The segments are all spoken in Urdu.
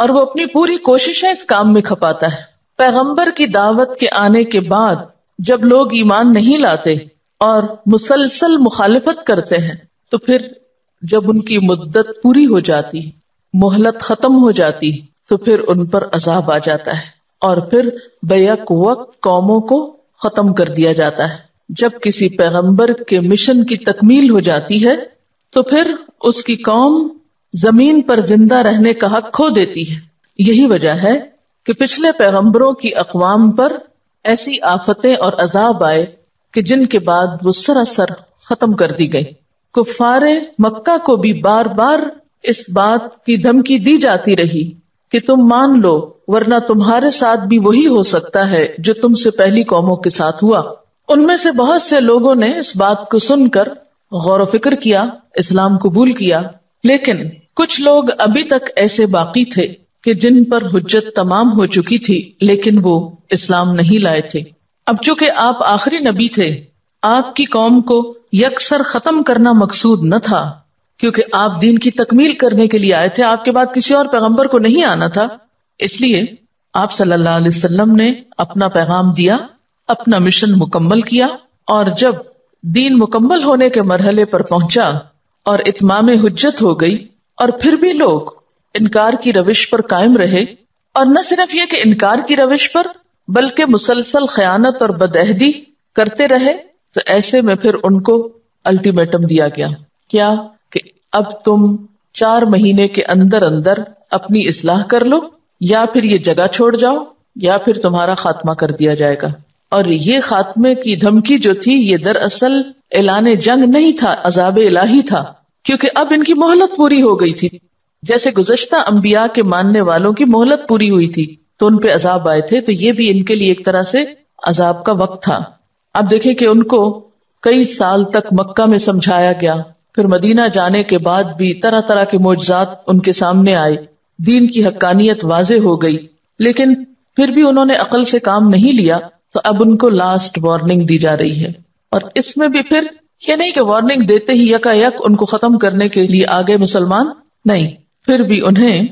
اور وہ اپنی پوری کوششیں اس کام میں کھپاتا ہے۔ پیغمبر کی دعوت کے آنے کے بعد جب لوگ ایمان نہیں لاتے اور مسلسل مخالفت کرتے ہیں تو پھر جب ان کی مدت پوری ہو جاتی، مہلت ختم ہو جاتی، تو پھر ان پر عذاب آ جاتا ہے اور پھر بیک وقت قوموں کو ختم کر دیا جاتا ہے۔ جب کسی پیغمبر کے مشن کی تکمیل ہو جاتی ہے تو پھر اس کی قوم زمین پر زندہ رہنے کا حق کھو دیتی ہے۔ یہی وجہ ہے کہ پچھلے پیغمبروں کی اقوام پر ایسی آفتیں اور عذاب آئے کہ جن کے بعد وہ سراسر ختم کر دی گئی۔ کفار مکہ کو بھی بار بار اس بات کی دھمکی دی جاتی رہی کہ تم مان لو ورنہ تمہارے ساتھ بھی وہی ہو سکتا ہے جو تم سے پہلی قوموں کے ساتھ ہوا۔ ان میں سے بہت سے لوگوں نے اس بات کو سن کر غور و فکر کیا، اسلام قبول کیا، لیکن کچھ لوگ ابھی تک ایسے باقی تھے کہ جن پر حجت تمام ہو چکی تھی لیکن وہ اسلام نہیں لائے تھے۔ اب چونکہ آپ آخری نبی تھے، آپ کی قوم کو یکسر ختم کرنا مقصود نہ تھا، کیونکہ آپ دین کی تکمیل کرنے کے لیے آئے تھے، آپ کے بعد کسی اور پیغمبر کو نہیں آنا تھا۔ اس لیے آپ صلی اللہ علیہ وسلم نے اپنا پیغام دیا، اپنا مشن مکمل کیا، اور جب دین مکمل ہونے کے مرحلے پر پہنچا اور اتمام حجت ہو گئی اور پھر بھی لوگ انکار کی روش پر قائم رہے، اور نہ صرف یہ کہ انکار کی روش پر بلکہ مسلسل خیانت اور بدعہدی کرتے رہے، تو ایسے میں پھر ان کو الٹیمیٹم دیا گیا، کیا کہ اب تم 4 مہینے کے اندر اندر اپنی اصلاح کر لو یا پھر یہ جگہ چھوڑ جاؤ یا پھر تمہارا خاتمہ کر دیا جائے گا۔ اور یہ خاتمے کی دھمکی جو تھی یہ دراصل اعلان جنگ نہیں تھا، عذاب الہی تھا، کیونکہ اب ان کی مہلت پوری ہو گئی تھی۔ جیسے گزشتہ انبیاء کے ماننے والوں کی مہلت پوری ہوئی تھی تو ان پہ عذاب آئے تھے، تو یہ بھی ان کے لیے ایک طرح سے عذاب کا وقت تھا۔ اب دیکھیں کہ ان کو کئی سال تک مکہ میں سمجھایا گیا، پھر مدینہ جانے کے بعد بھی طرح طرح کے معجزات ان کے سامنے آئے، دین کی حقانیت واضح ہو گئی، لیکن پھر بھی انہوں نے عقل سے کام نہیں لیا، تو اب ان کو لاسٹ وارننگ دی جا رہی ہے۔ اور اس میں بھی پھر یہ نہیں کہ وارننگ دیتے ہی یکا یک ان کو ختم کرنے کے لیے آگے مسلمان، نہیں، پھر بھی انہیں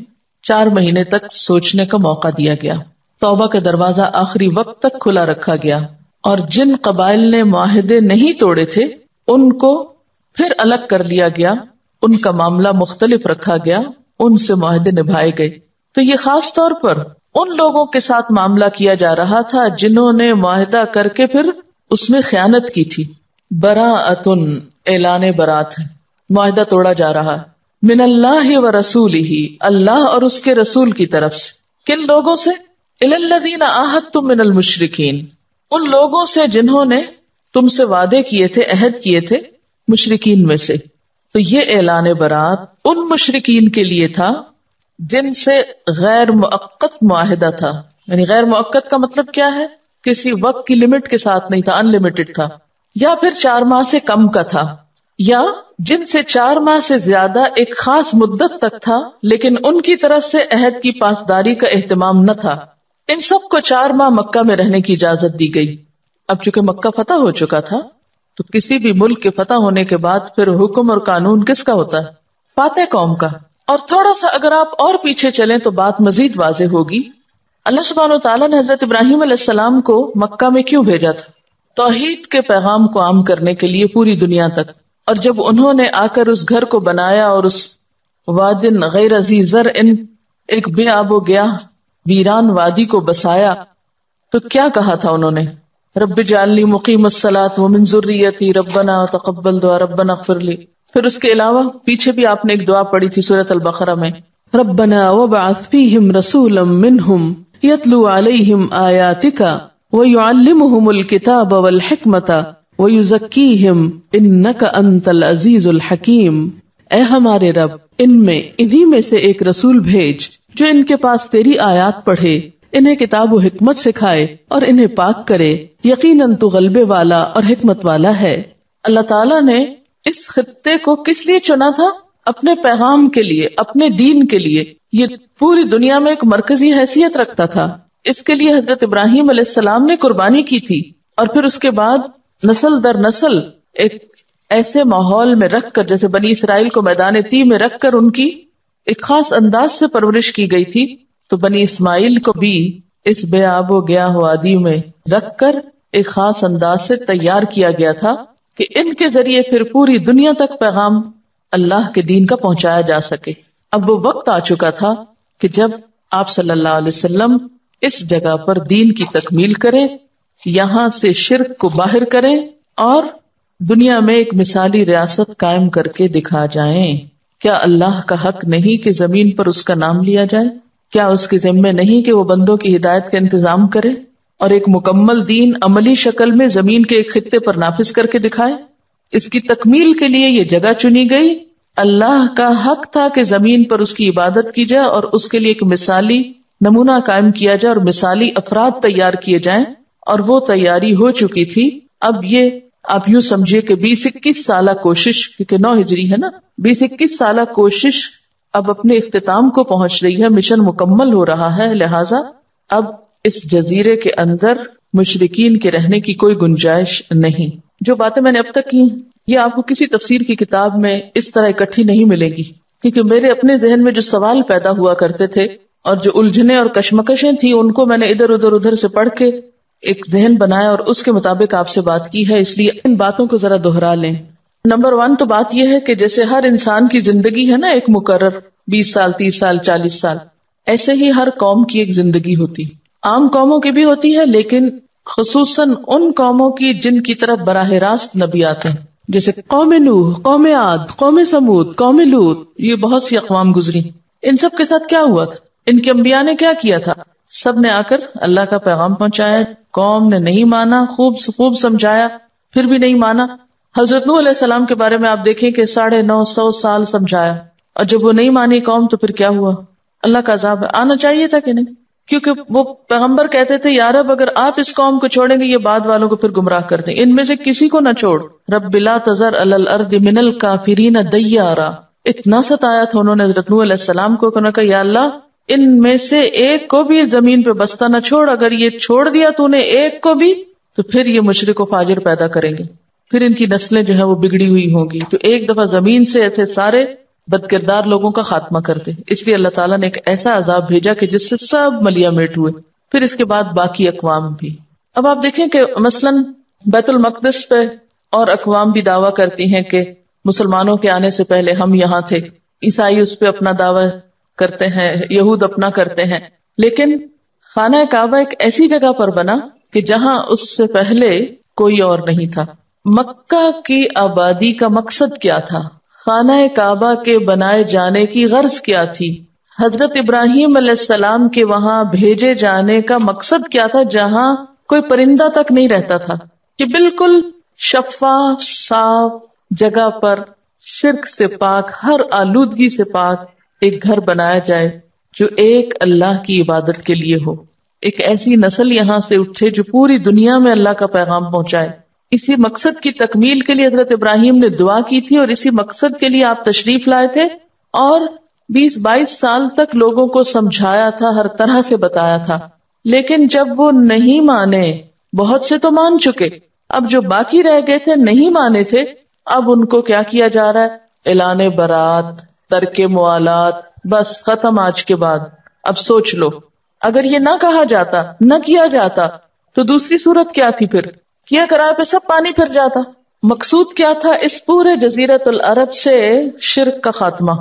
4 مہینے تک سوچنے کا موقع دیا گیا۔ توبہ کا دروازہ آخری وقت تک کھلا رکھا گیا، اور جن قبائل نے معاہدے نہیں توڑے تھے ان کو پھر الگ کر لیا گیا، ان کا معاملہ مختلف رکھا گیا، ان سے معاہدے نبھائے گئے۔ تو یہ خاص طور پر ان لوگوں کے ساتھ معاملہ کیا جا رہا تھا جنہوں نے معاہدہ کر کے پھر اس میں خیانت کی تھی۔ براءۃ، اعلان برات ہے، معاہدہ توڑا جا رہا ہے، من اللہ و رسولہ، اللہ اور اس کے رسول کی طرف سے۔ کن لوگوں سے؟ الی الذین عاہدتم من المشرکین، ان لوگوں سے جنہوں نے تم سے وعدے کیے تھے، عہد کیے تھے مشرکین میں سے۔ تو یہ اعلان برات ان مشرکین کے لیے تھا جن سے غیر مؤقت معاہدہ تھا۔ یعنی غیر مؤقت کا مطلب کیا ہے؟ کسی وقت کی لمٹ کے ساتھ نہیں تھا، ان لمیٹڈ تھا، یا پھر 4 ماہ سے کم کا تھا، یا جن سے 4 ماہ سے زیادہ ایک خاص مدت تک تھا لیکن ان کی طرف سے عہد کی پاسداری کا اہتمام نہ تھا۔ ان سب کو 4 ماہ مکہ میں رہنے کی اجازت دی گئی۔ اب چونکہ مکہ فتح ہو چکا تھا تو کسی بھی ملک کے فتح ہونے کے بعد پھر حکم اور قانون کس کا ہوتا ہے؟ فاتح قوم کا۔ اور تھوڑا سا اگر آپ اور پیچھے چلیں تو بات مزید واضح ہوگی۔ اللہ سبحانہ وتعالیٰ نے حضرت ابراہیم علیہ السلام کو مکہ میں کیوں بھیجا تھا؟ توحید کے پیغام کو عام کرنے کے لیے پوری دنیا تک۔ اور جب انہوں نے آ کر اس گھر کو بنایا اور اس وادن غیر ذی زرع، ایک بے آب و گیاہ ویران وادی کو بسایا، تو کیا کہا تھا انہوں نے؟ رب اجعلنی مقیم الصلاۃ ومن ذریتی ربنا تقبل دعا ربنا اغفر لی۔ پھر اس کے علاوہ پیچھے بھی آپ نے ایک دعا پڑھی تھی سورۃ البقرہ میں، ربنا وابعث فیہم رسولا منہم یتلو علیہم آیاتک ویعلمہم الکتاب والحکمۃ ویزکیہم انک انت العزیز الحکیم۔ اے ہمارے رب، ان میں انہی میں سے ایک رسول بھیج جو ان کے پاس تیری آیات پڑھے، انہیں کتاب و حکمت سکھائے اور انہیں پاک کرے، یقیناً تو غلبے والا اور حکمت والا ہے۔ اللہ تعالیٰ نے اس خطے کو کس لیے چنا تھا؟ اپنے پیغام کے لیے، اپنے دین کے لیے۔ یہ پوری دنیا میں ایک مرکزی حیثیت رکھتا تھا۔ اس کے لیے حضرت ابراہیم علیہ السلام نے قربانی کی تھی، اور پھر اس کے بعد نسل در نسل ایک ایسے ماحول میں رکھ کر، جیسے بنی اسرائیل کو میدان طی میں رکھ کر ان کی ایک خاص انداز سے پرورش کی گئی تھی، تو بنی اسماعیل کو بھی اس بے آب و گیا وادی میں رکھ کر ایک خاص انداز سے تیار کیا گیا تھا کہ ان کے ذریعے پھر پوری دنیا تک پیغام اللہ کے دین کا پہنچایا جا سکے۔ اب وہ وقت آ چکا تھا کہ جب آپ صلی اللہ علیہ وسلم اس جگہ پر دین کی تکمیل کریں، یہاں سے شرک کو باہر کریں اور دنیا میں ایک مثالی ریاست قائم کر کے دکھا جائیں۔ کیا اللہ کا حق نہیں کہ زمین پر اس کا نام لیا جائے؟ کیا اس کے ذمے نہیں کہ وہ بندوں کی ہدایت کا انتظام کرے اور ایک مکمل دین عملی شکل میں زمین کے ایک خطے پر نافذ کر کے دکھائے؟ اس کی تکمیل کے لیے یہ جگہ چنی گئی۔ اللہ کا حق تھا کہ زمین پر اس کی عبادت کی جائے اور اس کے لیے ایک مثالی نمونہ قائم کیا جائے اور مثالی افراد تیار کیے جائیں، اور وہ تیاری ہو چکی تھی۔ اب یہ آپ یوں سمجھیے کہ 20-21 سالہ کوشش، کیونکہ 9 ہجری ہے نا، 20-21 سالہ کوشش اب اپنے اختتام کو پہنچ رہی ہے، مشن مکمل ہو رہا ہے، لہٰذا اب اس جزیرے کے اندر مشرکین کے رہنے کی کوئی گنجائش نہیں۔ جو باتیں میں نے اب تک کی یہ آپ کو کسی تفسیر کی کتاب میں اس طرح اکٹھی نہیں ملے گی، کیونکہ میرے اپنے ذہن میں جو سوال پیدا ہوا کرتے تھے اور جو الجھنیں اور کشمکشیں تھیں ان کو میں نے ادھر سے پڑھ کے ایک ذہن بنایا اور اس کے مطابق آپ سے بات کی ہے، اس لیے ان باتوں کو ذرا دوہرا لیں۔ نمبر 1 تو بات یہ ہے کہ جیسے ہر انسان کی زندگی ہے نا ایک مقرر 20 سال 30 سال 40 سال، ایسے ہی ہر قوم کی ایک زندگی ہوتی، عام قوموں کی بھی ہوتی ہے، لیکن خصوصاً ان قوموں کی جن کی طرف براہ راست نبی آتے ہیں، جیسے قوم نوح، قوم عاد، قوم سمود، قوم لوط، یہ بہت سی اقوام گزری۔ ان سب کے ساتھ کیا ہوا تھا؟ ان کے انبیاء نے کیا کیا تھا؟ سب نے آ کر اللہ کا پیغام پہنچایا، قوم نے نہیں مانا، خوب سمجھایا، پھر بھی نہیں مانا۔ حضرت نوح علیہ السلام کے بارے میں آپ دیکھیں کہ 950 سال سمجھایا، اور جب وہ نہیں مانی قوم تو پھر کیا ہوا؟ اللہ کا عذاب آنا چاہیے تھا کہ نہیں؟ کیونکہ وہ پیغمبر کہتے تھے یا رب اگر آپ اس قوم کو چھوڑیں گے یہ بعد والوں کو پھر گمراہ کر دیں، ان میں سے کسی کو نہ چھوڑ، رب لا تذر علی الارض من الکافرین دیارا۔ اتنا ستایا تھا انہوں نے حضرت نوح علیہ السلام کو کہ انہوں نے کہا یا اللہ ان میں سے ایک کو بھی زمین پہ بستا نہ چھوڑ، اگر یہ چھوڑ دیا تو نے ایک کو بھی تو پھر یہ مشرک و فاجر پیدا کریں گے، پھر ان کی نسلیں جو ہے وہ بگڑی ہوئی ہوں گی، تو ایک دفعہ زمین سے ایسے سارے بد کردار لوگوں کا خاتمہ کر دے۔ اس لیے اللہ تعالیٰ نے ایک ایسا عذاب بھیجا کہ جس سے سب ملیا میٹ ہوئے، پھر اس کے بعد باقی اقوام بھی۔ اب آپ دیکھیں کہ مثلاً بیت المقدس پہ اور اقوام بھی دعویٰ کرتی ہیں کہ مسلمانوں کے آنے سے پہلے ہم یہاں تھے، عیسائی اس پہ اپنا دعویٰ کرتے ہیں، یہود اپنا کرتے ہیں، لیکن خانہ کعبہ ایک ایسی جگہ پر بنا کہ جہاں اس سے پہلے کوئی اور نہیں تھا۔ مکہ کی آبادی کا مقصد کیا تھا؟ خانہ کعبہ کے بنائے جانے کی غرض کیا تھی؟ حضرت ابراہیم علیہ السلام کے وہاں بھیجے جانے کا مقصد کیا تھا جہاں کوئی پرندہ تک نہیں رہتا تھا، کہ بالکل شفاف صاف جگہ پر شرک سے پاک، ہر آلودگی سے پاک ایک گھر بنایا جائے جو ایک اللہ کی عبادت کے لیے ہو، ایک ایسی نسل یہاں سے اٹھے جو پوری دنیا میں اللہ کا پیغام پہنچائے۔ اسی مقصد کی تکمیل کے لیے حضرت ابراہیم نے دعا کی تھی اور اسی مقصد کے لیے آپ تشریف لائے تھے اور 20-22 سال تک لوگوں کو سمجھایا تھا، ہر طرح سے بتایا تھا، لیکن جب وہ نہیں مانے، بہت سے تو مان چکے، اب جو باقی رہ گئے تھے نہیں مانے تھے، اب ان کو کیا کیا جا رہا ہے؟ اعلان برات، ترک موالات، بس ختم آج کے بعد۔ اب سوچ لو اگر یہ نہ کہا جاتا، نہ کیا جاتا تو دوسری صورت کیا تھی؟ پھر کیا کرائے پہ سب پانی پھر جاتا۔ مقصود کیا تھا؟ اس پورے جزیرت العرب سے شرک کا خاتمہ،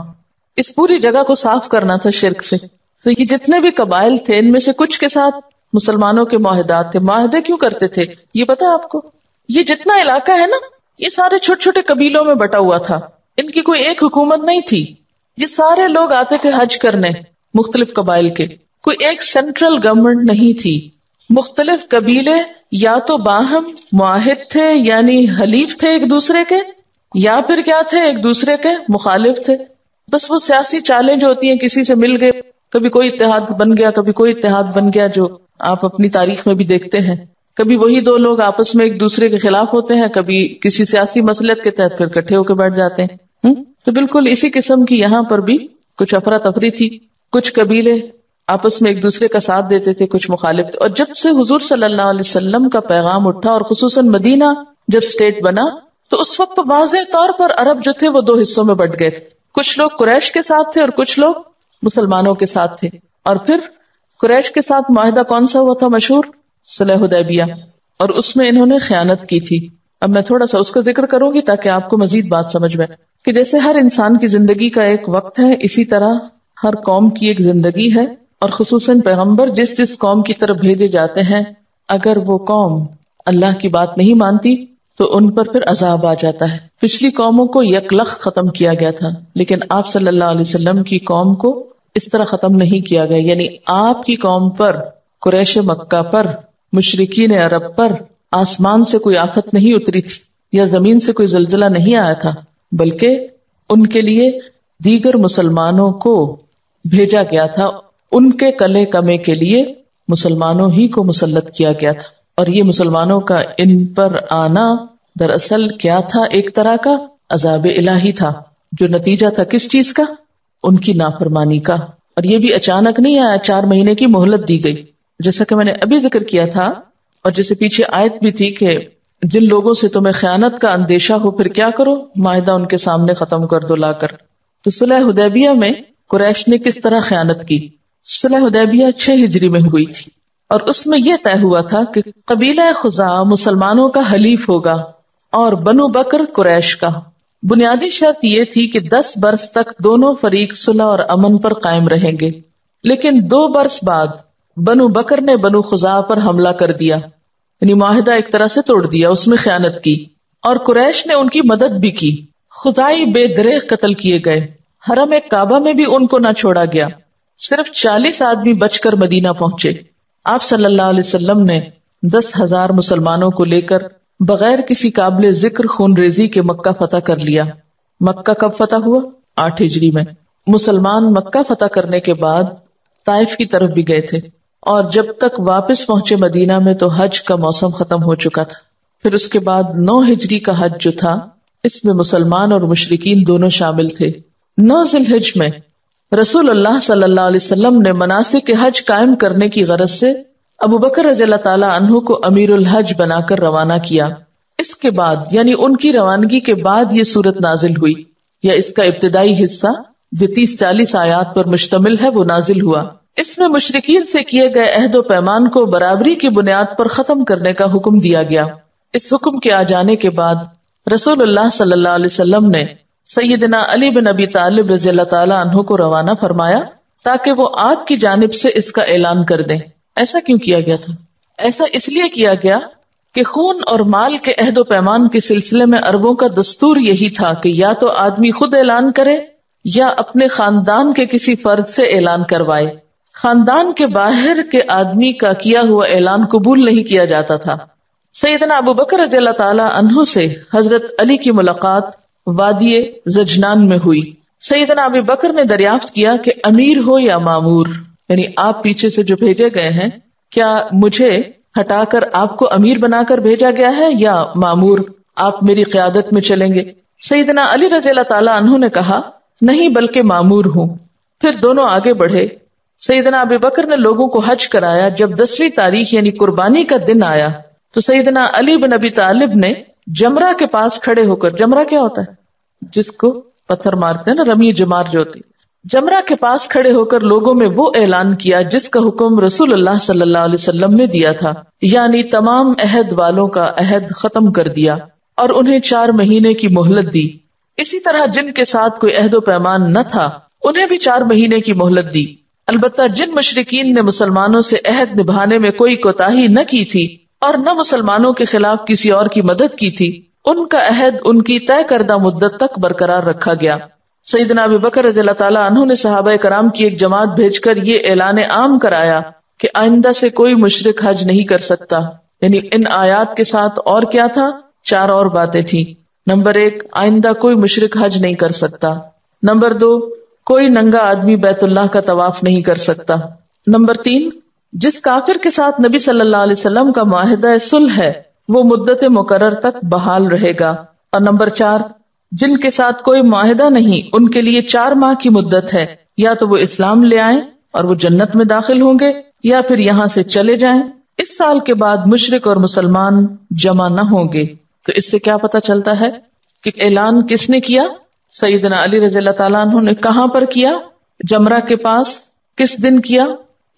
اس پوری جگہ کو صاف کرنا تھا شرک سے۔ تو یہ جتنے بھی قبائل تھے ان میں سے کچھ کے ساتھ مسلمانوں کے معاہدات تھے۔ معاہدے کیوں کرتے تھے یہ پتا ہے آپ کو؟ یہ جتنا علاقہ ہے نا یہ سارے چھوٹے چھوٹے قبیلوں میں بٹا ہوا تھا، ان کی کوئی ایک حکومت نہیں تھی، یہ سارے لوگ آتے تھے حج کرنے، مختلف قبائل کے، کوئی ایک سینٹرل گورنمنٹ نہیں تھی۔ مختلف قبیلے یا تو باہم معاہد تھے یعنی حلیف تھے ایک دوسرے کے، یا پھر کیا تھے؟ ایک دوسرے کے مخالف تھے۔ بس وہ سیاسی چالیں جو ہوتی ہیں، کسی سے مل گئے، کبھی کوئی اتحاد بن گیا، کبھی کوئی اتحاد بن گیا، جو آپ اپنی تاریخ میں بھی دیکھتے ہیں۔ کبھی وہی دو لوگ آپس میں ایک دوسرے کے خلاف ہوتے ہیں، کبھی کسی سیاسی مصلحت کے تحت پھر اکٹھے ہو کے بیٹھ جاتے ہیں۔ تو بالکل اسی قسم کی یہاں پر بھی کچھ افراتفری تھی، کچھ قبیلے آپس میں ایک دوسرے کا ساتھ دیتے تھے، کچھ مخالف تھے۔ اور جب سے حضور صلی اللہ علیہ وسلم کا پیغام اٹھا اور خصوصاً مدینہ جب اسٹیٹ بنا تو اس وقت واضح طور پر عرب جو تھے وہ دو حصوں میں بٹ گئے تھے۔ کچھ لوگ قریش کے ساتھ تھے اور کچھ لوگ مسلمانوں کے ساتھ تھے. اور پھر قریش کے ساتھ معاہدہ کون سا ہوا تھا مشہور؟ صلح حدیبیہ، اور اس میں انہوں نے خیانت کی تھی. اب میں تھوڑا سا اس کا ذکر کروں گی تاکہ آپ کو مزید بات سمجھ میں کہ جیسے ہر انسان کی زندگی کا ایک وقت ہے، اسی طرح ہر قوم کی ایک زندگی ہے، اور خصوصاً پیغمبر جس قوم کی طرف بھیجے جاتے ہیں، اگر وہ قوم اللہ کی بات نہیں مانتی تو ان پر پھر عذاب آ جاتا ہے. پچھلی قوموں کو یکلخت ختم کیا گیا تھا، لیکن آپ صلی اللہ علیہ وسلم کی قوم کو اس طرح ختم نہیں کیا گیا. یعنی آپ کی قوم پر، قریش مکہ پر، مشرکین عرب پر آسمان سے کوئی آفت نہیں اتری تھی یا زمین سے کوئی زلزلہ نہیں آیا تھا، بلکہ ان کے لیے دیگر مسلمانوں کو بھیجا گیا تھا. ان کے کلے کمے کے لیے مسلمانوں ہی کو مسلط کیا گیا تھا. اور یہ مسلمانوں کا ان پر آنا دراصل کیا تھا؟ ایک طرح کا عذاب الہی تھا، جو نتیجہ تھا کس چیز کا؟ ان کی نافرمانی کا. اور یہ بھی اچانک نہیں آیا، 4 مہینے کی مہلت دی گئی، جیسا کہ میں نے ابھی ذکر کیا تھا، اور جیسے پیچھے آیت بھی تھی کہ جن لوگوں سے تمہیں خیانت کا اندیشہ ہو پھر کیا کرو؟ معاہدہ ان کے سامنے ختم کر دو لا کر. تو صلح حدیبیہ میں قریش نے کس طرح خیانت کی؟ صلح حدیبیہ 6 ہجری میں ہوئی تھی، اور اس میں یہ طے ہوا تھا کہ قبیلہ خزاع مسلمانوں کا حلیف ہوگا اور بنو بکر قریش کا. بنیادی شرط یہ تھی کہ 10 برس تک دونوں فریق صلح اور امن پر قائم رہیں گے. لیکن 2 برس بعد بنو بکر نے بنو خزاع پر حملہ کر دیا، یعنی معاہدہ ایک طرح سے توڑ دیا، اس میں خیانت کی، اور قریش نے ان کی مدد بھی کی. خزاعی بے دریغ قتل کیے گئے، حرم کعبہ میں بھی ان کو نہ چھوڑا گیا. صرف 40 آدمی بچ کر مدینہ پہنچے. آپ صلی اللہ علیہ وسلم نے 10,000 مسلمانوں کو لے کر بغیر کسی قابل ذکر خون ریزی کے مکہ فتح کر لیا. مکہ کب فتح ہوا؟ 8 ہجری میں. مسلمان مکہ فتح کرنے کے بعد طائف کی طرف بھی گئے تھے، اور جب تک واپس پہنچے مدینہ میں تو حج کا موسم ختم ہو چکا تھا. پھر اس کے بعد 9 ہجری کا حج جو تھا، اس میں مسلمان اور مشرکین دونوں شامل تھے. 9 ذی الحج میں رسول اللہ صلی اللہ علیہ وسلم نے مناسک حج قائم کرنے کی غرض سے ابو بکر رضی اللہ تعالی عنہ کو امیر الحج بنا کر روانہ کیا. اس کے بعد یعنی ان کی روانگی کے بعد یہ سورت نازل ہوئی، یا اس کا ابتدائی حصہ جو 30-40 آیات پر مشتمل ہے وہ نازل ہوا. اس میں مشرکین سے کیے گئے عہد و پیمان کو برابری کی بنیاد پر ختم کرنے کا حکم دیا گیا. اس حکم کے آ جانے کے بعد رسول اللہ صلی اللہ علیہ وسلم نے سیدنا علی بن ابی طالب رضی اللہ تعالی عنہ کو روانہ فرمایا تاکہ وہ آپ کی جانب سے اس کا اعلان کر دیں. ایسا کیوں کیا گیا تھا؟ ایسا اس لیے کیا گیا کہ خون اور مال کے عہد و پیمان کے سلسلے میں عربوں کا دستور یہی تھا کہ یا تو آدمی خود اعلان کرے یا اپنے خاندان کے کسی فرد سے اعلان کروائے. خاندان کے باہر کے آدمی کا کیا ہوا اعلان قبول نہیں کیا جاتا تھا. سیدنا ابو بکر رضی اللہ تعالی عنہ سے حضرت علی کی ملاقات وادی زجنان میں ہوئی. سیدنا ابو بکر نے دریافت کیا کہ امیر ہو یا مامور، یعنی آپ پیچھے سے جو بھیجے گئے ہیں، کیا مجھے ہٹا کر آپ کو امیر بنا کر بھیجا گیا ہے یا مامور، آپ میری قیادت میں چلیں گے؟ سیدنا علی رضی اللہ تعالی عنہ نے کہا نہیں بلکہ مامور ہوں. پھر دونوں آگے بڑھے. سیدنا ابو بکر نے لوگوں کو حج کرایا. جب 10ویں تاریخ یعنی قربانی کا دن آیا تو سیدنا علی بن ابی طالب نے جمرہ کے پاس کھڑے ہو کر، جمرہ کیا ہوتا ہے؟ جس کو پتھر مارتے ہیں نا، رمی جمار جو ہوتی، جمرہ کے پاس کھڑے ہو کر لوگوں میں وہ اعلان کیا جس کا حکم رسول اللہ صلی اللہ علیہ وسلم نے دیا تھا، یعنی تمام عہد والوں کا عہد ختم کر دیا اور انہیں 4 مہینے کی مہلت دی. اسی طرح جن کے ساتھ کوئی عہد و پیمان نہ تھا انہیں بھی 4 مہینے کی مہلت دی. البتہ جن مشرکین نے مسلمانوں سے عہد نبھانے میں کوئی کوتاہی نہ کی تھی اور نہ مسلمانوں کے خلاف کسی اور کی مدد کی تھی، ان کا عہد ان کی طے کردہ مدت تک برقرار رکھا گیا. سیدنا ابو بکر رضی اللہ تعالیٰ عنہ نے صحابہ کرام کی ایک جماعت بھیج کر یہ اعلان عام کرایا کہ آئندہ سے کوئی مشرک حج نہیں کر سکتا. یعنی ان آیات کے ساتھ اور کیا تھا؟ 4 اور باتیں تھیں. نمبر 1، آئندہ کوئی مشرک حج نہیں کر سکتا. نمبر 2، کوئی ننگا آدمی بیت اللہ کا طواف نہیں کر سکتا. نمبر 3، جس کافر کے ساتھ نبی صلی اللہ علیہ وسلم کا معاہدہ صلح ہے وہ مدت مقرر تک بحال رہے گا. اور نمبر 4، جن کے ساتھ کوئی معاہدہ نہیں ان کے لیے 4 ماہ کی مدت ہے، یا تو وہ اسلام لے آئیں اور وہ جنت میں داخل ہوں گے یا پھر یہاں سے چلے جائیں. اس سال کے بعد مشرک اور مسلمان جمع نہ ہوں گے. تو اس سے کیا پتہ چلتا ہے کہ اعلان کس نے کیا؟ سیدنا علی رضی اللہ تعالیٰ عنہ نے کہاں پر کیا؟ جمرہ کے پاس. کس دن کیا؟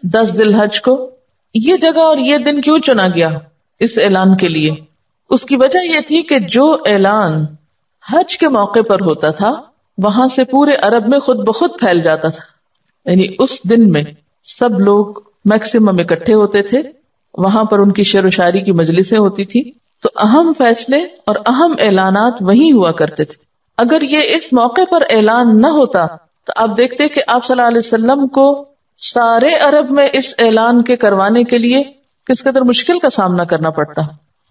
10 ذی الحج کو. یہ جگہ اور یہ دن کیوں چنا گیا اس اعلان کے لیے؟ اس کی وجہ یہ تھی کہ جو اعلان حج کے موقع پر ہوتا تھا وہاں سے پورے عرب میں خود بخود پھیل جاتا تھا. یعنی اس دن میں سب لوگ میکسیمم اکٹھے ہوتے تھے، وہاں پر ان کی شعر و شاعری کی مجلسیں ہوتی تھی، تو اہم فیصلے اور اہم اعلانات وہیں ہوا کرتے تھے. اگر یہ اس موقع پر اعلان نہ ہوتا تو آپ دیکھتے کہ آپ صلی اللہ علیہ وسلم کو سارے عرب میں اس اعلان کے کروانے کے لیے کس قدر مشکل کا سامنا کرنا پڑتا،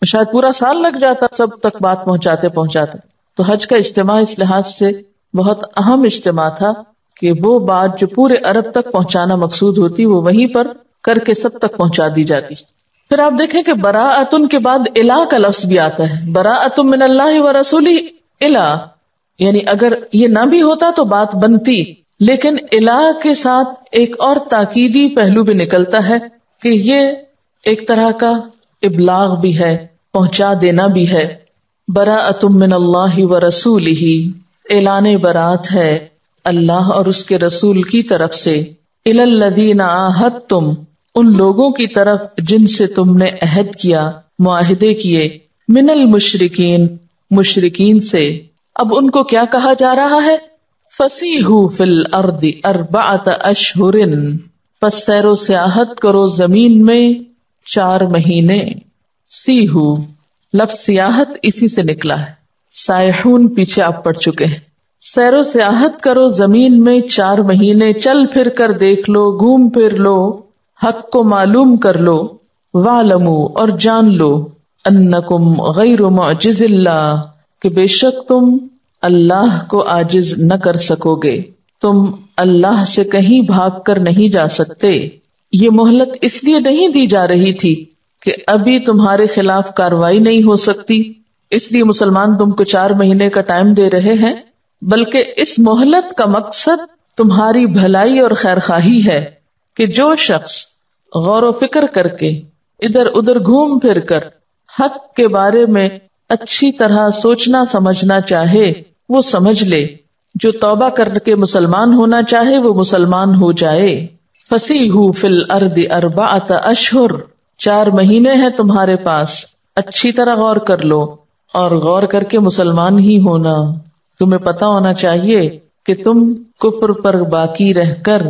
شاید پورا سال لگ جاتا سب تک بات پہنچاتے. تو حج کا اجتماع اس لحاظ سے بہت اہم اجتماع تھا کہ وہ بات جو پورے عرب تک پہنچانا مقصود ہوتی وہ وہیں پر کر کے سب تک پہنچا دی جاتی. پھر آپ دیکھیں کہ براءتن کے بعد الہ کا لفظ بھی آتا ہے، براءتن من اللہ ورسولہ الہ، یعنی اگر یہ نہ بھی ہوتا تو بات بنتی، لیکن الہ کے ساتھ ایک اور تاکیدی پہلو بھی نکلتا ہے کہ یہ ایک طرح کا ابلاغ بھی ہے، پہنچا دینا بھی ہے. براءتن من اللہ ورسولہ، اعلان برات ہے اللہ اور اس کے رسول کی طرف سے، الی الذین عاہدتم، ان لوگوں کی طرف جن سے تم نے عہد کیا، معاہدے کیے، من المشرکین، مشرکین سے. اب ان کو کیا کہا جا رہا ہے؟ فسیحوا فی الارض 4 اشہر، پس سیر و سیاحت کرو زمین میں 4 مہینے. سیحو لفظ سیاحت اسی سے نکلا ہے، سائحون پیچھے آپ پڑھ چکے ہیں. سیر و سیاحت کرو زمین میں 4 مہینے، چل پھر کر دیکھ لو، گھوم پھر لو، حق کو معلوم کر لو. وَاعْلَمُوا، اور جان لو، انکم غیر معجز اللہ، کہ بے شک تم اللہ کو عاجز نہ کر سکو گے، تم اللہ سے کہیں بھاگ کر نہیں جا سکتے. یہ مہلت اس لیے نہیں دی جا رہی تھی کہ ابھی تمہارے خلاف کاروائی نہیں ہو سکتی اس لیے مسلمان تم کو 4 مہینے کا ٹائم دے رہے ہیں، بلکہ اس مہلت کا مقصد تمہاری بھلائی اور خیر خواہی ہے کہ جو شخص غور و فکر کر کے ادھر ادھر گھوم پھر کر حق کے بارے میں اچھی طرح سوچنا سمجھنا چاہے وہ سمجھ لے، جو توبہ کر کے مسلمان ہونا چاہے وہ مسلمان ہو جائے. فسیحوا فی الارض 4 اشہر، 4 مہینے ہیں تمہارے پاس، اچھی طرح غور کر لو، اور غور کر کے مسلمان ہی ہونا. تمہیں پتا ہونا چاہیے کہ تم کفر پر باقی رہ کر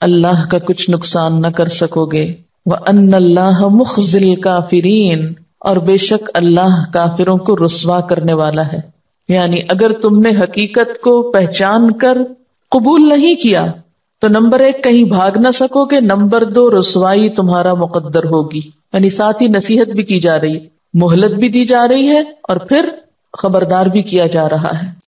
اللہ کا کچھ نقصان نہ کر سکو گے. وَأَنَّ اللَّهَ مُخْزِي الْكَافِرِينَ، اور بے شک اللہ کافروں کو رسوا کرنے والا ہے. یعنی اگر تم نے حقیقت کو پہچان کر قبول نہیں کیا تو نمبر 1 کہیں بھاگ نہ سکو گے، نمبر 2 رسوائی تمہارا مقدر ہوگی. یعنی ساتھ ہی نصیحت بھی کی جا رہی، مہلت بھی دی جا رہی ہے، اور پھر خبردار بھی کیا جا رہا ہے.